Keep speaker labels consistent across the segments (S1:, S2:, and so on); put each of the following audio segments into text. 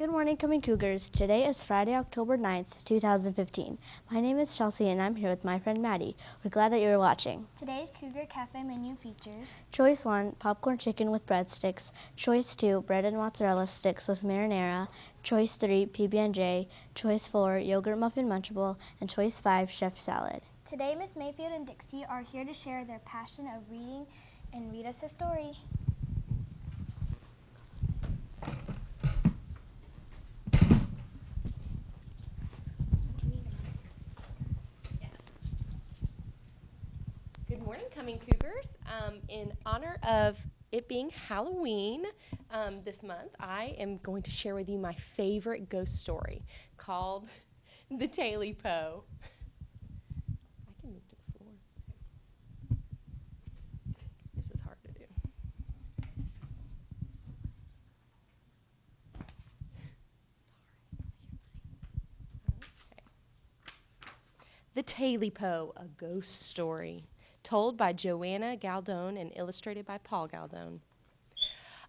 S1: Good morning, Cumming Cougars. Today is Friday, October 9th, 2015. My name is Chelsea, and I'm here with my friend Maddie. We're glad that you're watching.
S2: Today's Cougar Cafe menu features
S1: Choice 1, popcorn chicken with breadsticks. Choice 2, bread and mozzarella sticks with marinara. Choice 3, PB&J. Choice 4, yogurt muffin munchable. And Choice 5, chef salad.
S2: Today, Miss Mayfield and Dixie are here to share their passion of reading and read us a story.
S3: Good morning, Cumming Cougars. In honor of it being Halloween this month, I am going to share with you my favorite ghost story called The Tailypo. I can move to the floor. This is hard to do. The Tailypo, a ghost story, told by Joanna Galdone and illustrated by Paul Galdone.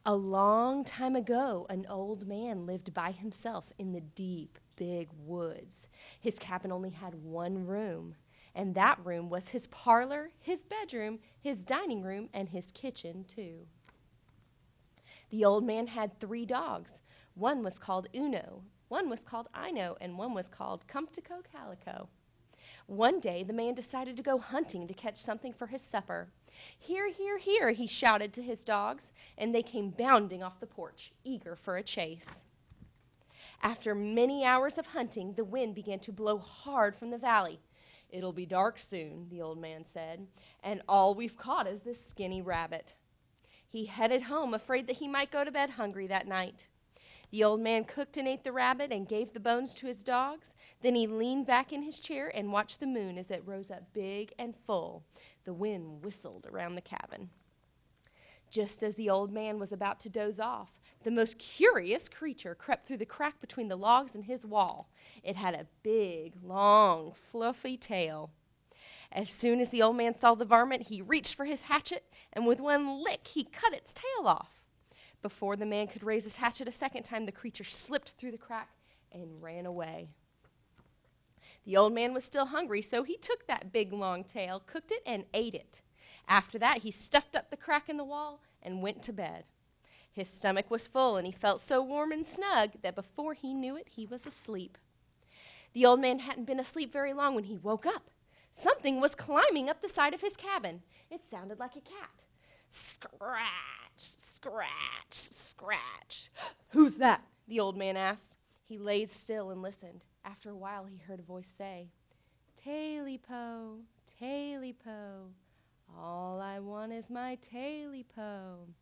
S3: A long time ago, an old man lived by himself in the deep, big woods. His cabin only had one room, and that room was his parlor, his bedroom, his dining room, and his kitchen, too. The old man had 3 dogs. One was called Uno, one was called Ino, and one was called Calico. One day, the man decided to go hunting to catch something for his supper. Here, here, here, he shouted to his dogs, and they came bounding off the porch, eager for a chase. After many hours of hunting, the wind began to blow hard from the valley. "It'll be dark soon," the old man said, "and all we've caught is this skinny rabbit." He headed home, afraid that he might go to bed hungry that night. The old man cooked and ate the rabbit and gave the bones to his dogs. Then he leaned back in his chair and watched the moon as it rose up big and full. The wind whistled around the cabin. Just as the old man was about to doze off, the most curious creature crept through the crack between the logs in his wall. It had a big, long, fluffy tail. As soon as the old man saw the varmint, he reached for his hatchet, and with one lick, he cut its tail off. Before the man could raise his hatchet a second time, the creature slipped through the crack and ran away. The old man was still hungry, so he took that big, long tail, cooked it, and ate it. After that, he stuffed up the crack in the wall and went to bed. His stomach was full, and he felt so warm and snug that before he knew it, he was asleep. The old man hadn't been asleep very long when he woke up. Something was climbing up the side of his cabin. It sounded like a cat. Scratch, scratch, scratch. "Who's that?" the old man asked. He lay still and listened. After a while, he heard a voice say, "Tailypo, Tailypo, all I want is my Tailypo."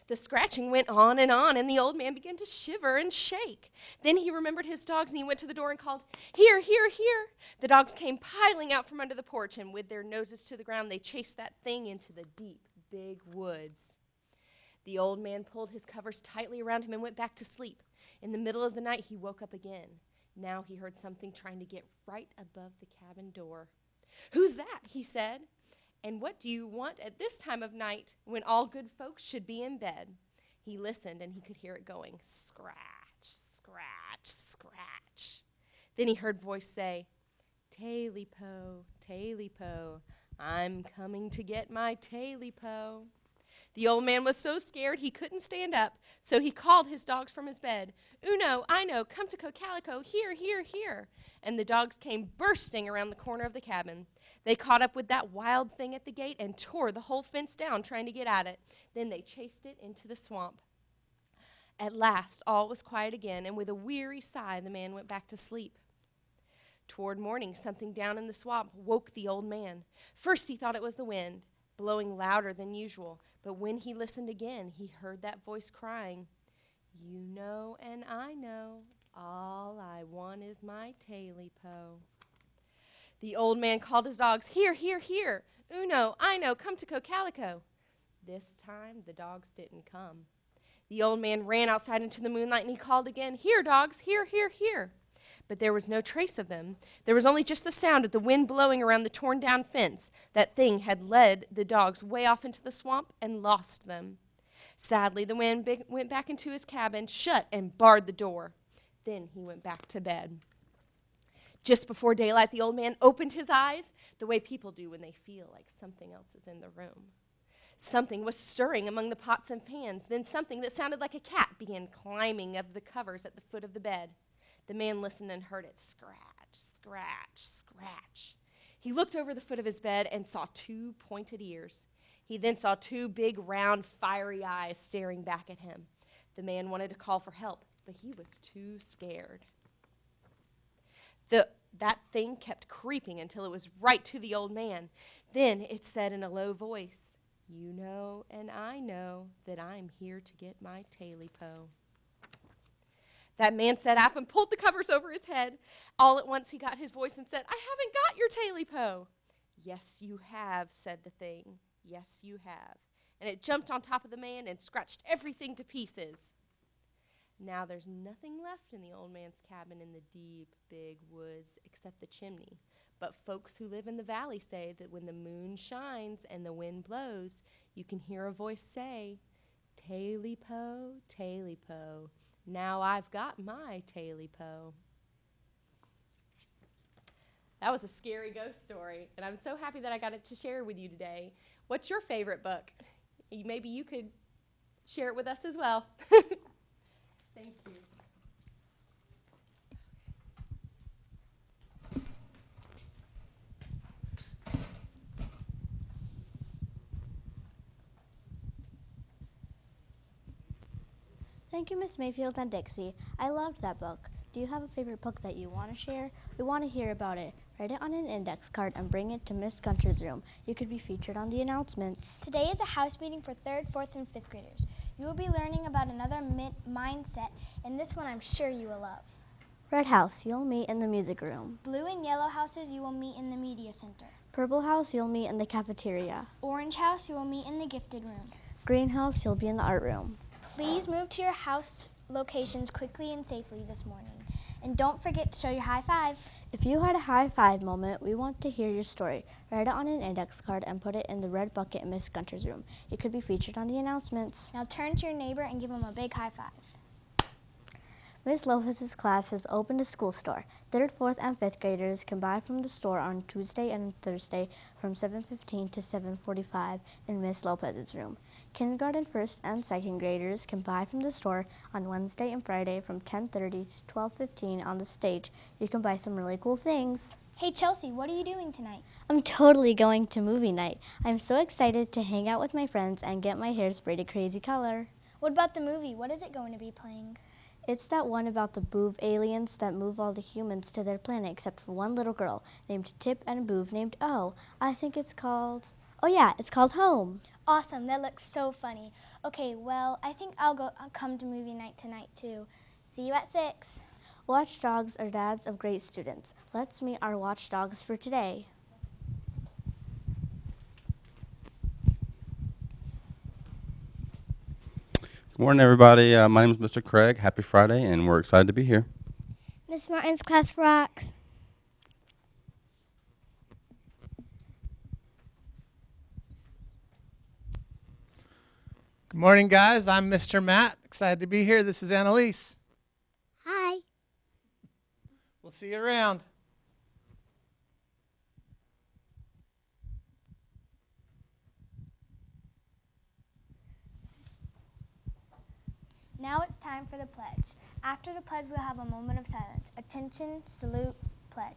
S3: The scratching went on, and the old man began to shiver and shake. Then he remembered his dogs, and he went to the door and called, "Here, here, here." The dogs came piling out from under the porch, and with their noses to the ground, they chased that thing into the deep, big woods. The old man pulled his covers tightly around him and went back to sleep. In the middle of the night, he woke up again. Now he heard something trying to get right above the cabin door. "Who's that?" he said. "And what do you want at this time of night when all good folks should be in bed?" He listened, and he could hear it going, scratch, scratch, scratch. Then he heard a voice say, "Tailypo, Tailypo, I'm coming to get my Tailypo." The old man was so scared he couldn't stand up, so he called his dogs from his bed. "Uno, Ino, come to Calico, here, here, here." And the dogs came bursting around the corner of the cabin. They caught up with that wild thing at the gate and tore the whole fence down trying to get at it. Then they chased it into the swamp. At last, all was quiet again, and with a weary sigh, the man went back to sleep. Toward morning, something down in the swamp woke the old man. First, he thought it was the wind, blowing louder than usual. But when he listened again, he heard that voice crying, "You know and I know, all I want is my Tailypo." The old man called his dogs, "Here, here, here. Uno, Ino, come to Calico." This time, the dogs didn't come. The old man ran outside into the moonlight, and he called again, "Here, dogs, here, here, here." But there was no trace of them. There was only just the sound of the wind blowing around the torn-down fence. That thing had led the dogs way off into the swamp and lost them. Sadly, the man went back into his cabin, shut and barred the door. Then he went back to bed. Just before daylight, the old man opened his eyes, the way people do when they feel like something else is in the room. Something was stirring among the pots and pans. Then something that sounded like a cat began climbing up the covers at the foot of the bed. The man listened and heard it scratch, scratch, scratch. He looked over the foot of his bed and saw 2 pointed ears. He then saw 2 big, round, fiery eyes staring back at him. The man wanted to call for help, but he was too scared. That thing kept creeping until it was right to the old man. Then it said in a low voice, "You know and I know that I'm here to get my Tailypo." That man sat up and pulled the covers over his head. All at once he got his voice and said, "I haven't got your Tailypo." "Yes, you have," said the thing. "Yes, you have." And it jumped on top of the man and scratched everything to pieces. Now there's nothing left in the old man's cabin in the deep, big woods except the chimney. But folks who live in the valley say that when the moon shines and the wind blows, you can hear a voice say, "Tailypo, Tailypo, now I've got my Tailypo." That was a scary ghost story, and I'm so happy that I got it to share with you today. What's your favorite book? Maybe you could share it with us as well. Thank you.
S1: Thank you, Miss Mayfield and Dixie. I loved that book. Do you have a favorite book that you want to share? We want to hear about it. Write it on an index card and bring it to Miss Gunter's room. You could be featured on the announcements.
S2: Today is a house meeting for 3rd, 4th, and 5th graders. You will be learning about another mindset, and this one I'm sure you will love.
S1: Red house, you'll meet in the music room.
S2: Blue and yellow houses you will meet in the media center.
S1: Purple house, you'll meet in the cafeteria.
S2: Orange house you will meet in the gifted room.
S1: Green house, you'll be in the art room.
S2: Please move to your house locations quickly and safely this morning. And don't forget to show your high five.
S1: If you had a high five moment, we want to hear your story. Write it on an index card and put it in the red bucket in Miss Gunter's room. You could be featured on the announcements.
S2: Now turn to your neighbor and give him a big high five.
S1: Miss Lopez's class has opened a school store. 3rd, 4th, and 5th graders can buy from the store on Tuesday and Thursday from 7:15 to 7:45 in Miss Lopez's room. Kindergarten 1st and 2nd graders can buy from the store on Wednesday and Friday from 10:30 to 12:15 on the stage. You can buy some really cool things.
S2: Hey Chelsea, what are you doing tonight?
S1: I'm totally going to movie night. I'm so excited to hang out with my friends and get my hair sprayed a crazy color.
S2: What about the movie? What is it going to be playing?
S1: It's that one about the Boov aliens that move all the humans to their planet except for one little girl named Tip and a Boov named O. I think it's called, it's called Home.
S2: Awesome, that looks so funny. Okay, well, I think I'll come to movie night tonight too. See you at 6.
S1: Watchdogs are dads of great students. Let's meet our watchdogs for today.
S4: Good morning, everybody. My name is Mr. Craig. Happy Friday, and we're excited to be here.
S5: Miss Martin's class rocks.
S6: Good morning, guys. I'm Mr. Matt. Excited to be here. This is Annalise.
S5: Hi.
S6: We'll see you around.
S2: Now it's time for the pledge. After the pledge, we'll have a moment of silence. Attention, salute, pledge.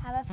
S2: Have a